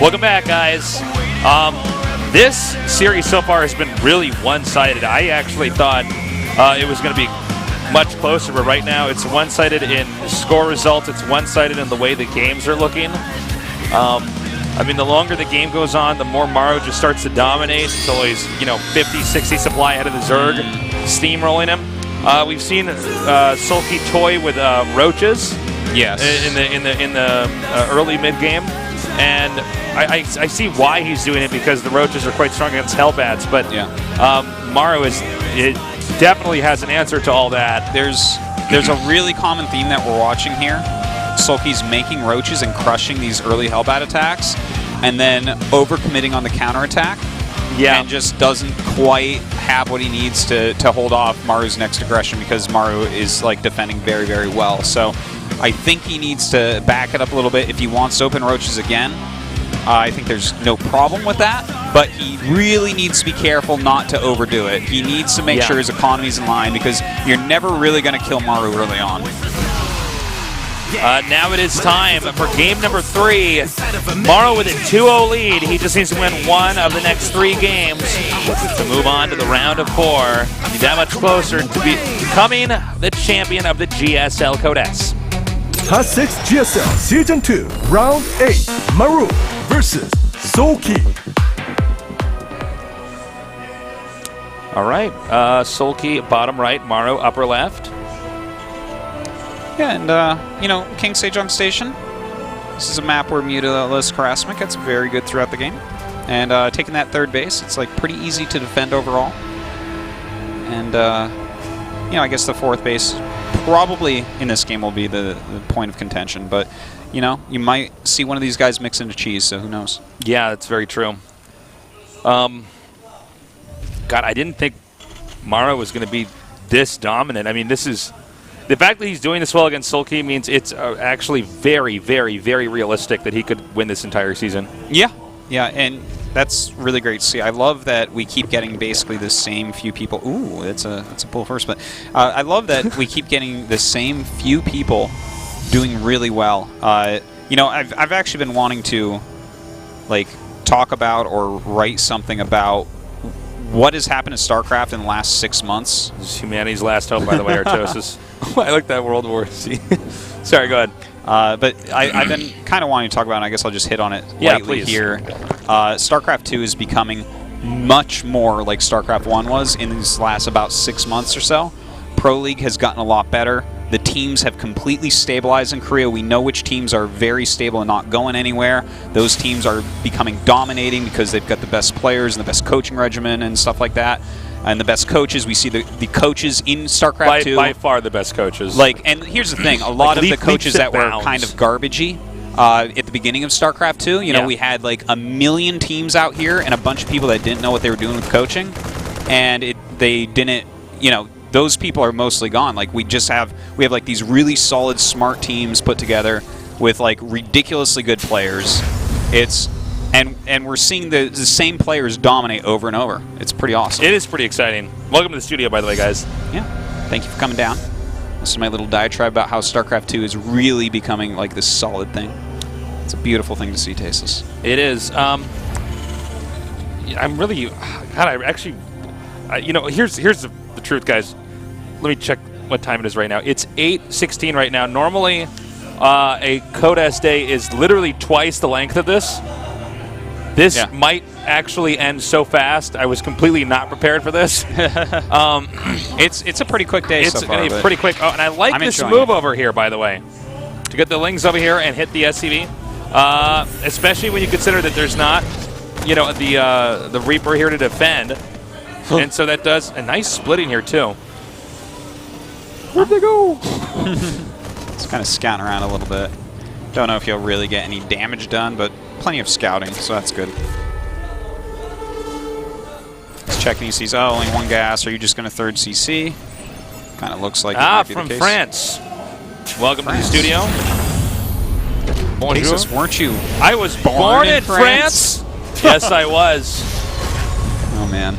Welcome back, guys. This series so far has been really one-sided. I actually thought it was going to be much closer, but right now it's one-sided in score results. It's one-sided in the way the games are looking. I mean, the longer the game goes on, the more Maru just starts to dominate until he's, 50, 60 supply ahead of the Zerg, steamrolling him. We've seen Soulkey toy with roaches. Yes. In the early mid game, and I see why he's doing it, because the roaches are quite strong against Hellbats. But Maru definitely has an answer to all that. There's a really common theme that we're watching here. Soulkey's making roaches and crushing these early Hellbat attacks, and then overcommitting on the counterattack. Yeah, and just doesn't quite have what he needs to hold off Maru's next aggression, because Maru is defending very, very well. So I think he needs to back it up a little bit if he wants to open roaches again. I think there's no problem with that, but he really needs to be careful not to overdo it. He needs to make sure his economy's in line, because you're never really going to kill Maru early on. Now it is time for game number 3. Maru with a 2-0 lead. He just needs to win one of the next 3 games to move on to the round of 4. Be that much closer to becoming the champion of the GSL Code S. Top 6 GSL Season 2, Round 8, Maru versus Soulkey. All right, Soulkey bottom right, Maru upper left. Yeah, and, King Sejong Station. This is a map where Mutila's harassment gets very good throughout the game. And taking that third base, it's pretty easy to defend overall. And, I guess the fourth base probably in this game will be the point of contention. But, you might see one of these guys mix into cheese, so who knows? Yeah, that's very true. God, I didn't think Maru was going to be this dominant. I mean, this is... The fact that he's doing this well against Soulkey means it's actually very, very, very realistic that he could win this entire season. Yeah, and that's really great to see. I love that we keep getting basically the same few people. Ooh, that's a pull first, but I love that we keep getting the same few people doing really well. I've actually been wanting to talk about or write something about what has happened to StarCraft in the last 6 months. This is humanity's last hope, by the way, Artosis. I like that World War C. Sorry, go ahead. But I've been kind of wanting to talk about it, and I guess I'll just hit on it lightly here. StarCraft II is becoming much more like StarCraft 1 was in these last about 6 months or so. Pro League has gotten a lot better. The teams have completely stabilized in Korea. We know which teams are very stable and not going anywhere. Those teams are becoming dominating because they've got the best players and the best coaching regimen and stuff like that. And the best coaches. We see the coaches in StarCraft 2. By far the best coaches. And here's the thing. A lot of the coaches that were kind of garbagey at the beginning of StarCraft 2, we had a million teams out here and a bunch of people that didn't know what they were doing with coaching. And they didn't, those people are mostly gone. We have these really solid, smart teams put together with ridiculously good players. And we're seeing the same players dominate over and over. It's pretty awesome. It is pretty exciting. Welcome to the studio, by the way, guys. Yeah. Thank you for coming down. This is my little diatribe about how StarCraft 2 is really becoming this solid thing. It's a beautiful thing to see, Tasis. It is. I'm really... God, I actually... here's the truth, guys. Let me check what time it is right now. It's 8:16 right now. Normally, a Code S day is literally twice the length of this. This might actually end so fast. I was completely not prepared for this. It's a pretty quick day so far. It's pretty quick. Oh, and I like this move over here, by the way. To get the Lings over here and hit the SCV. Especially when you consider that there's not, the Reaper here to defend. And so that does a nice splitting here, too. Where'd they go? It's kind of scouting around a little bit. Don't know if he'll really get any damage done, but plenty of scouting, so that's good. He's checking, he sees, only one gas. Are you just going to third CC? Kind of looks like it might be the case. From France. Welcome to the studio. Bonjour. Jesus, weren't you? I was born in France? Yes, I was. Oh, man.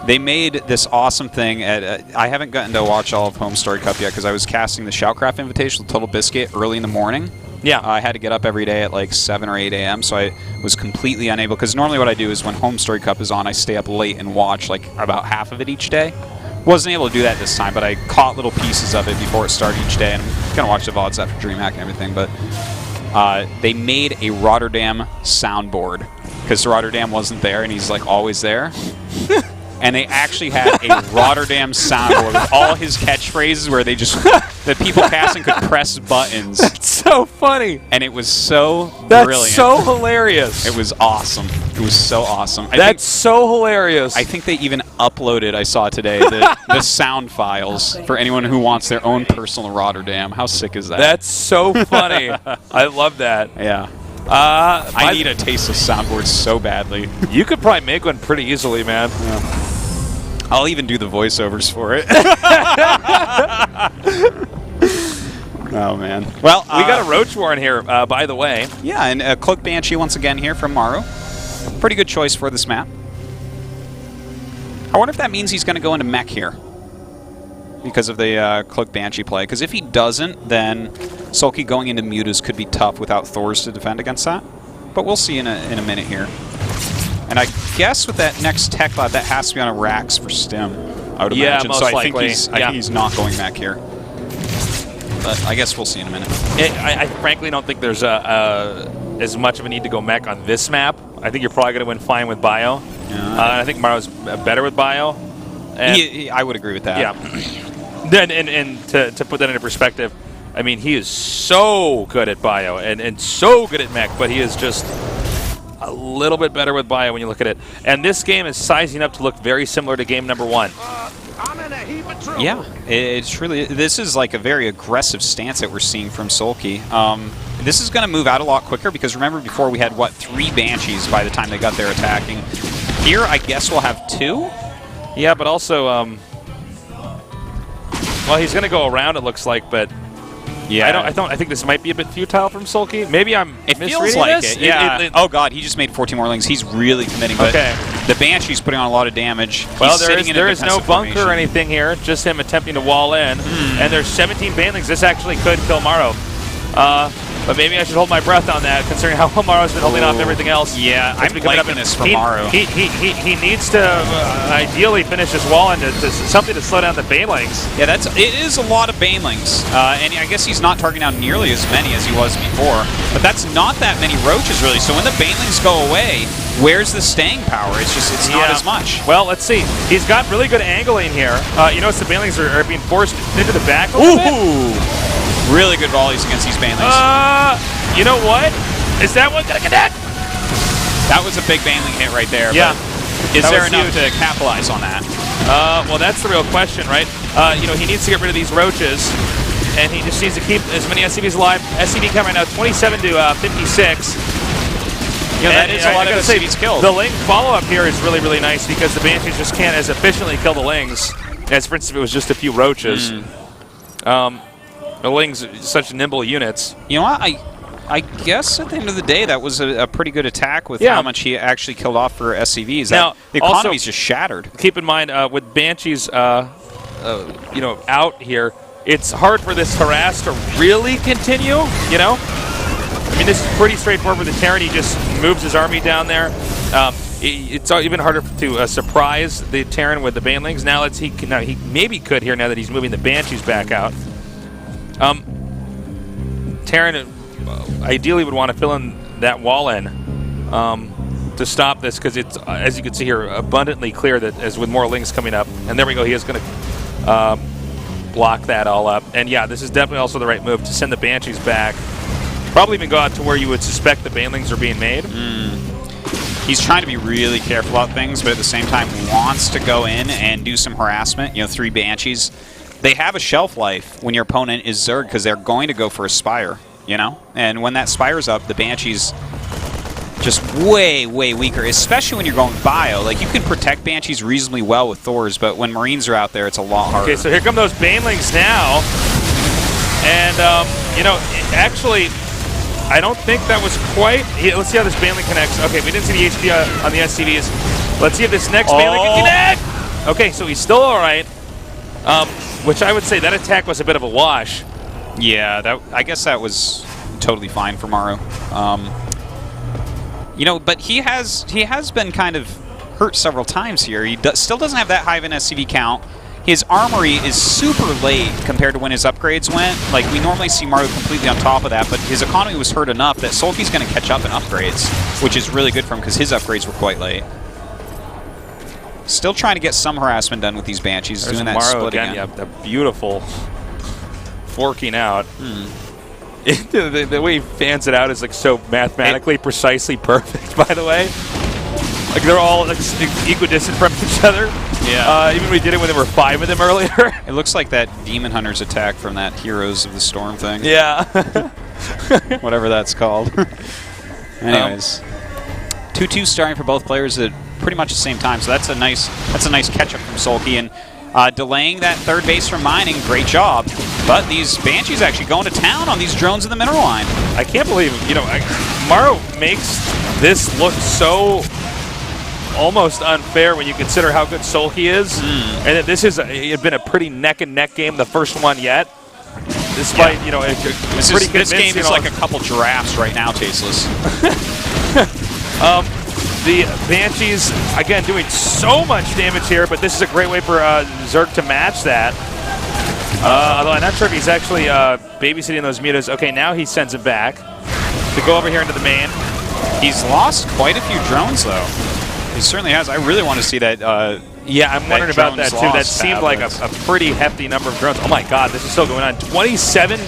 They made this awesome thing at... I haven't gotten to watch all of Home Story Cup yet because I was casting the Shoutcraft Invitational Total Biscuit early in the morning. Yeah. I had to get up every day at like 7 or 8 a.m., so I was completely unable. Because normally what I do is when Home Story Cup is on, I stay up late and watch like about half of it each day. Wasn't able to do that this time, but I caught little pieces of it before it started each day, and I'm going to watch the VODs after DreamHack and everything. But they made a Rotterdam soundboard because Rotterdam wasn't there, and he's like always there. And they actually had a Rotterdam soundboard with all his catchphrases where they just, the people casting could press buttons. That's so funny. And it was so That's brilliant. so hilarious. It was awesome. It was so awesome. That's so hilarious. I think they even uploaded, I saw today, the sound files for anyone who wants their own personal Rotterdam. How sick is that? That's so funny. I love that. Yeah. I need a tasteless soundboard so badly. You could probably make one pretty easily, man. Yeah. I'll even do the voiceovers for it. Oh, man. Well, we got a Roach Warren here, by the way. Yeah, and Cloak Banshee once again here from Maru. Pretty good choice for this map. I wonder if that means he's going to go into mech here because of the Cloak Banshee play. Because if he doesn't, then Soulkey going into Mutas could be tough without Thors to defend against that. But we'll see in a minute here. And I guess with that next tech lab, that has to be on a Rax for Stim, I would imagine. Most so I likely. think he's not going back here. But I guess we'll see in a minute. I frankly don't think there's as much of a need to go mech on this map. I think you're probably going to win fine with Bio. I think Maru's better with Bio. And I would agree with that. Yeah. and to put that into perspective, I mean, he is so good at Bio and so good at mech, but he is just a little bit better with Bio when you look at it. And this game is sizing up to look very similar to game number 1. Yeah, it's really, this is like a very aggressive stance that we're seeing from Soulkey. This is going to move out a lot quicker because remember before we had, what, 3 Banshees by the time they got there attacking. Here, I guess we'll have 2? Yeah, but also, well, he's going to go around, it looks like, but yeah, I think this might be a bit futile from Soulkey. Maybe I'm It misreading feels like this. it, yeah. Oh, God, he just made 14 more lings. He's really committing. But okay. The Banshee's putting on a lot of damage. Well, He's there is no bunker or anything here, just him attempting to wall in. And there's 17 Banelings. This actually could kill Maru. But maybe I should hold my breath on that, considering how well Maru's been holding off everything else. Yeah, I'm liking this for Maru. He needs to ideally finish his wall into something to slow down the Banelings. Yeah, it is a lot of Banelings. And I guess he's not targeting down nearly as many as he was before. But that's not that many Roaches, really. So when the Banelings go away, where's the staying power? It's not as much. Well, let's see. He's got really good angling here. You notice the Banelings are being forced into the back a little bit. Really good volleys against these Banelings. You know what? Is that one gonna connect? That was a big Baneling hit right there. Yeah. Is there enough to capitalize on that? Well, that's the real question, right? You know, he needs to get rid of these Roaches, and he just needs to keep as many SCVs alive. SCV count right now 27 to 56. You know, that is a lot of SCVs killed. The Ling follow-up here is really, really nice because the Banshees just can't as efficiently kill the Lings as, for instance, if it was just a few Roaches. The Ling's such nimble units. You know what? I guess at the end of the day, that was a pretty good attack with how much he actually killed off for SCVs. Now, the economy's just shattered. Keep in mind, with Banshees, you know, out here, it's hard for this harass to really continue, you know? I mean, this is pretty straightforward with the Terran. He just moves his army down there. It's even harder to surprise the Terran with the Banelings. Now, he maybe could here now that he's moving the Banshees back out. Terran ideally would want to fill in that wall in to stop this because it's, as you can see here, abundantly clear that as with more Lings coming up. And there we go, he is going to block that all up. And yeah, this is definitely also the right move to send the Banshees back. Probably even go out to where you would suspect the Banelings are being made. He's trying to be really careful about things, but at the same time wants to go in and do some harassment. You know, 3 Banshees. They have a shelf life when your opponent is Zerg because they're going to go for a Spire, you know? And when that Spire's up, the Banshee's just way, way weaker, especially when you're going Bio. Like, you can protect Banshees reasonably well with Thors, but when Marines are out there, it's a lot harder. Okay, so here come those Banelings now. And, you know, actually, I don't think that was quite... Let's see how this Baneling connects. Okay, we didn't see the HP on the SCVs. Let's see if this next Baneling can connect! Okay, so he's still all right. Which I would say that attack was a bit of a wash. Yeah, I guess that was totally fine for Maru. You know, but he has been kind of hurt several times here. He still doesn't have that high of an SCV count. His armory is super late compared to when his upgrades went. Like, we normally see Maru completely on top of that, but his economy was hurt enough that Soulkey's going to catch up in upgrades, which is really good for him because his upgrades were quite late. Still trying to get some harassment done with these Banshees. There's doing that Maru split again. Yeah, the beautiful forking out. The way he fans it out is like so mathematically precisely perfect, by the way. Like they're all like equidistant from each other. Yeah. Even we did it when there were 5 of them earlier. It looks like that Demon Hunter's attack from that Heroes of the Storm thing. Yeah. Whatever that's called. Anyways. 2-2 starting for both players at pretty much the same time, so that's a nice catch-up from Soulkey. And delaying that third base from mining, great job. But these Banshees actually going to town on these drones in the mineral line. I can't believe, you know, Maru makes this look so almost unfair when you consider how good Soulkey is. And that this has been a pretty neck-and-neck game, the first one yet. Despite, you know, this game is like a couple giraffes right now, Tasteless. The Banshees, again, doing so much damage here, but this is a great way for Zerg to match that. Although I'm not sure if he's actually babysitting those mutas. Okay, now he sends it back to go over here into the main. He's lost quite a few drones, though. He certainly has. I really want to see that. Yeah, I'm wondering about that, too. That seemed like a pretty hefty number of drones. Oh, my God, this is still going on. 27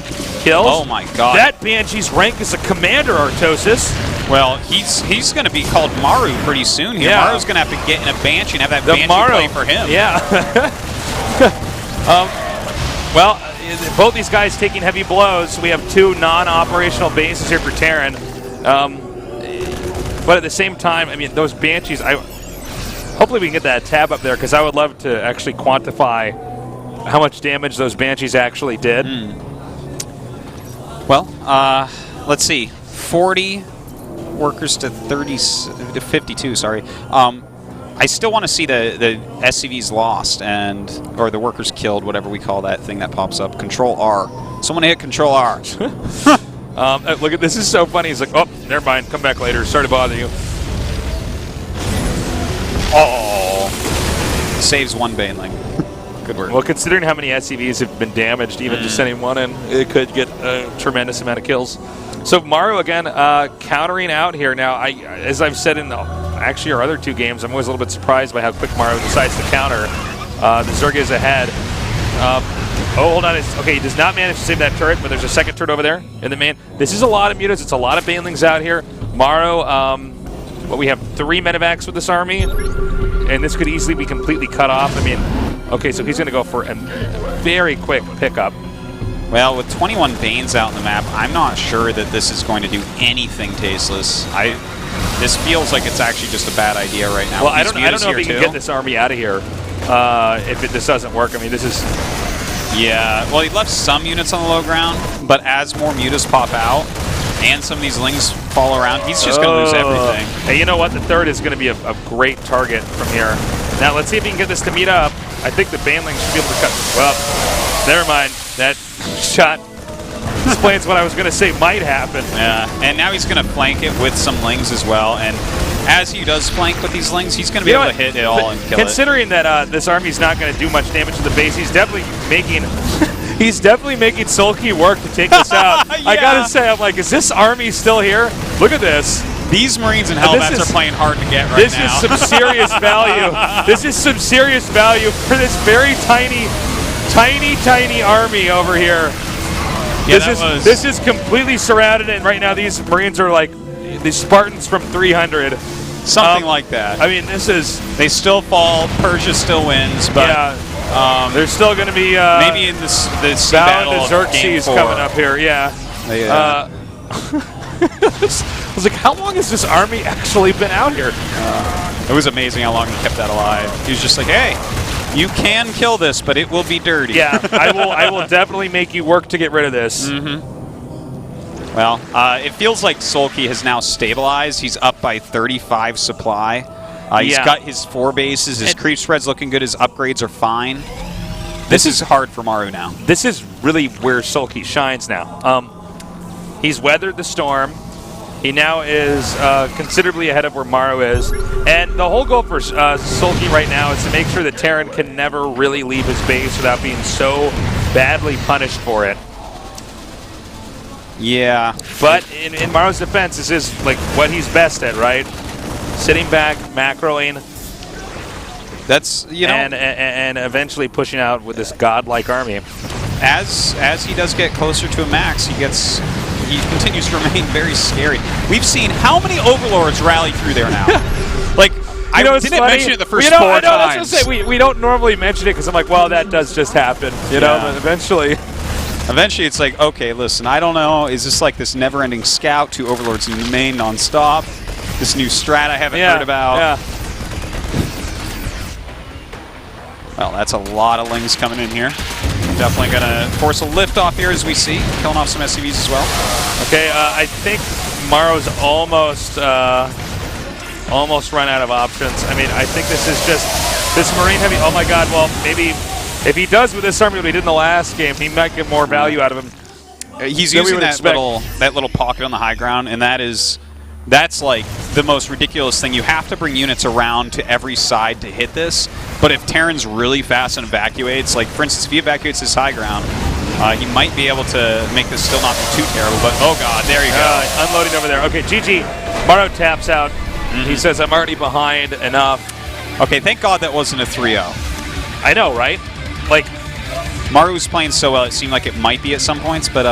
kills? Oh, my God. That Banshee's rank is a commander, Artosis. Well, he's going to be called Maru pretty soon here. Yeah. Maru's going to have to get in a Banshee and have that Banshee play for him. Yeah. Well, both these guys taking heavy blows. We have 2 non-operational bases here for Terran. But at the same time, I mean, those Banshees, hopefully we can get that tab up there, because I would love to actually quantify how much damage those Banshees actually did. Well, let's see. 40 workers to 52, sorry. I still want to see the SCVs lost or the workers killed, whatever we call that thing that pops up. Control R. Someone hit Control R. Look at this. Is so funny. He's like, oh, never mind. Come back later. Sorry to bother you. Oh. Saves one Baneling. Good work. Well, considering how many SCVs have been damaged, even just sending one in, it could get a tremendous amount of kills. So Maru, again, countering out here. Now, as I've said in actually our other 2 games, I'm always a little bit surprised by how quick Maru decides to counter. The Zerg is ahead. Oh, hold on. Okay, he does not manage to save that turret, but there's a second turret over there in the main. This is a lot of mutas. It's a lot of Banelings out here. Maru, we have 3 medevacs with this army, and this could easily be completely cut off. I mean, okay, so he's going to go for a very quick pickup. Well, with 21 Banes out in the map, I'm not sure that this is going to do anything Tasteless. This feels like it's actually just a bad idea right now. Well, I don't know if he can get this army out of here if this doesn't work. I mean, this is... Yeah, well, he left some units on the low ground, but as more mutas pop out and some of these lings fall around, he's just going to lose everything. Hey, you know what? The third is going to be a great target from here. Now, let's see if he can get this to meet up. I think the Baneling should be able to cut... Well, never mind. That shot explains what I was going to say might happen. Yeah, and now he's going to flank it with some lings as well, and as he does flank with these lings, he's going to be able to hit it all and kill it. Considering that this army's not going to do much damage to the base, he's definitely making Soulkey work to take this out. Yeah. I gotta say, I'm like, is this army still here? Look at this. These Marines and Hellbats are playing hard to get right now. This is some serious value. This is some serious value for this very tiny army over here. Yeah, this is completely surrounded, and right now these Marines are like the Spartans from 300. Something like that. I mean, this is... They still fall, Persia still wins, but... Yeah, there's still going to be... maybe in the sea battle of Xerxes coming up here, yeah. I was like, how long has this army actually been out here? It was amazing how long he kept that alive. He was just like, hey, you can kill this, but it will be dirty. Yeah, I will definitely make you work to get rid of this. Well, it feels like Soulkey has now stabilized. He's up by 35 supply. He's got his 4 bases. His creep spread's looking good. His upgrades are fine. This is hard for Maru now. This is really where Soulkey shines now. He's weathered the storm. He now is considerably ahead of where Maru is. And the whole goal for Soulkey right now is to make sure that Terran can never really leave his base without being so badly punished for it. Yeah. But in Maru's defense, this is like what he's best at, right? Sitting back, macroing. That's, you know. And eventually pushing out with this godlike army. As he does get closer to a max, he continues to remain very scary. We've seen how many Overlords rally through there now. Like, I didn't mention it the first 4 times. I was just say, we don't normally mention it because I'm like, well, that does just happen, you know. But eventually it's like, okay, listen, I don't know. Is this like this never-ending scout? 2 Overlords in the main non-stop. This new strat I haven't heard about. Yeah. Well, that's a lot of Lings coming in here. Definitely going to force a lift off here as we see. Killing off some SCVs as well. Okay, I think Maru's almost run out of options. I mean, I think this is just this Marine heavy. Oh my God! Well, maybe if he does with this army what he did in the last game, he might get more value out of him. He's using that little pocket on the high ground, and that's like the most ridiculous thing. You have to bring units around to every side to hit this. But if Terran's really fast and evacuates, like for instance, if he evacuates his high ground, he might be able to make this still not be too terrible. But oh God, there you go. Unloading over there. Okay, GG. Maru taps out. He says, I'm already behind enough. Okay, thank God that wasn't a 3-0. I know, right? Like, Maru's playing so well, it seemed like it might be at some points, but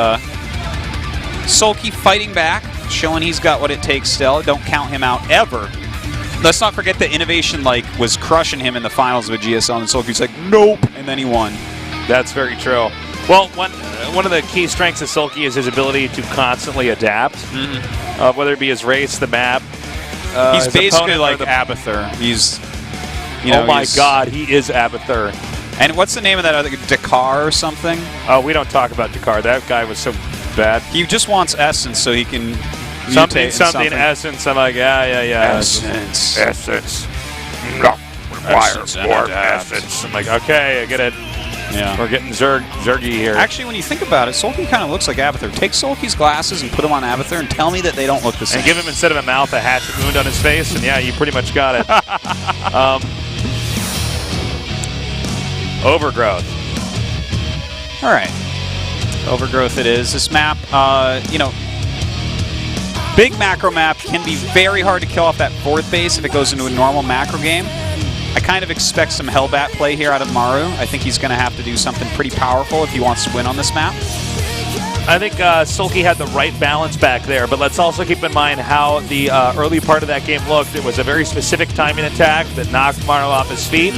Soulkey fighting back, showing he's got what it takes still. Don't count him out ever. Let's not forget that Innovation was crushing him in the finals with GSL, and Soulkey's like, nope, and then he won. That's very true. Well, one of the key strengths of Soulkey is his ability to constantly adapt, whether it be his race, the map. He's basically like Abathur. He's, you know, oh my God, he is Abathur. And what's the name of that other Dakar or something? Oh, we don't talk about Dakar. That guy was so bad. He just wants essence so he can something essence. I'm like, yeah. Essence. Require more essence. I'm like, okay, I get it. Yeah. We're getting Zergy here. Actually, when you think about it, Soulkey kind of looks like Abathur. Take Soulkey's glasses and put them on Abathur and tell me that they don't look the same. And give him, instead of a mouth, a hatchet wound on his face, and yeah, you pretty much got it. Overgrowth. All right. Overgrowth it is. This map, you know, big macro map can be very hard to kill off that 4th base if it goes into a normal macro game. I kind of expect some Hellbat play here out of Maru. I think he's going to have to do something pretty powerful if he wants to win on this map. I think Soulkey had the right balance back there, but let's also keep in mind how the early part of that game looked. It was a very specific timing attack that knocked Maru off his feet.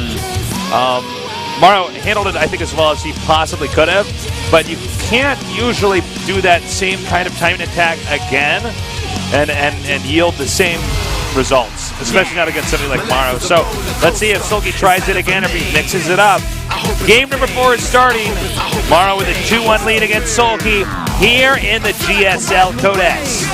Maru handled it, I think, as well as he possibly could have, but you can't usually do that same kind of timing attack again and yield the same results, especially not against somebody like Maru. So let's see if Soulkey tries it again or if he mixes it up. Game number 4 is starting. Maru with a 2-1 lead against Soulkey here in the GSL Code S.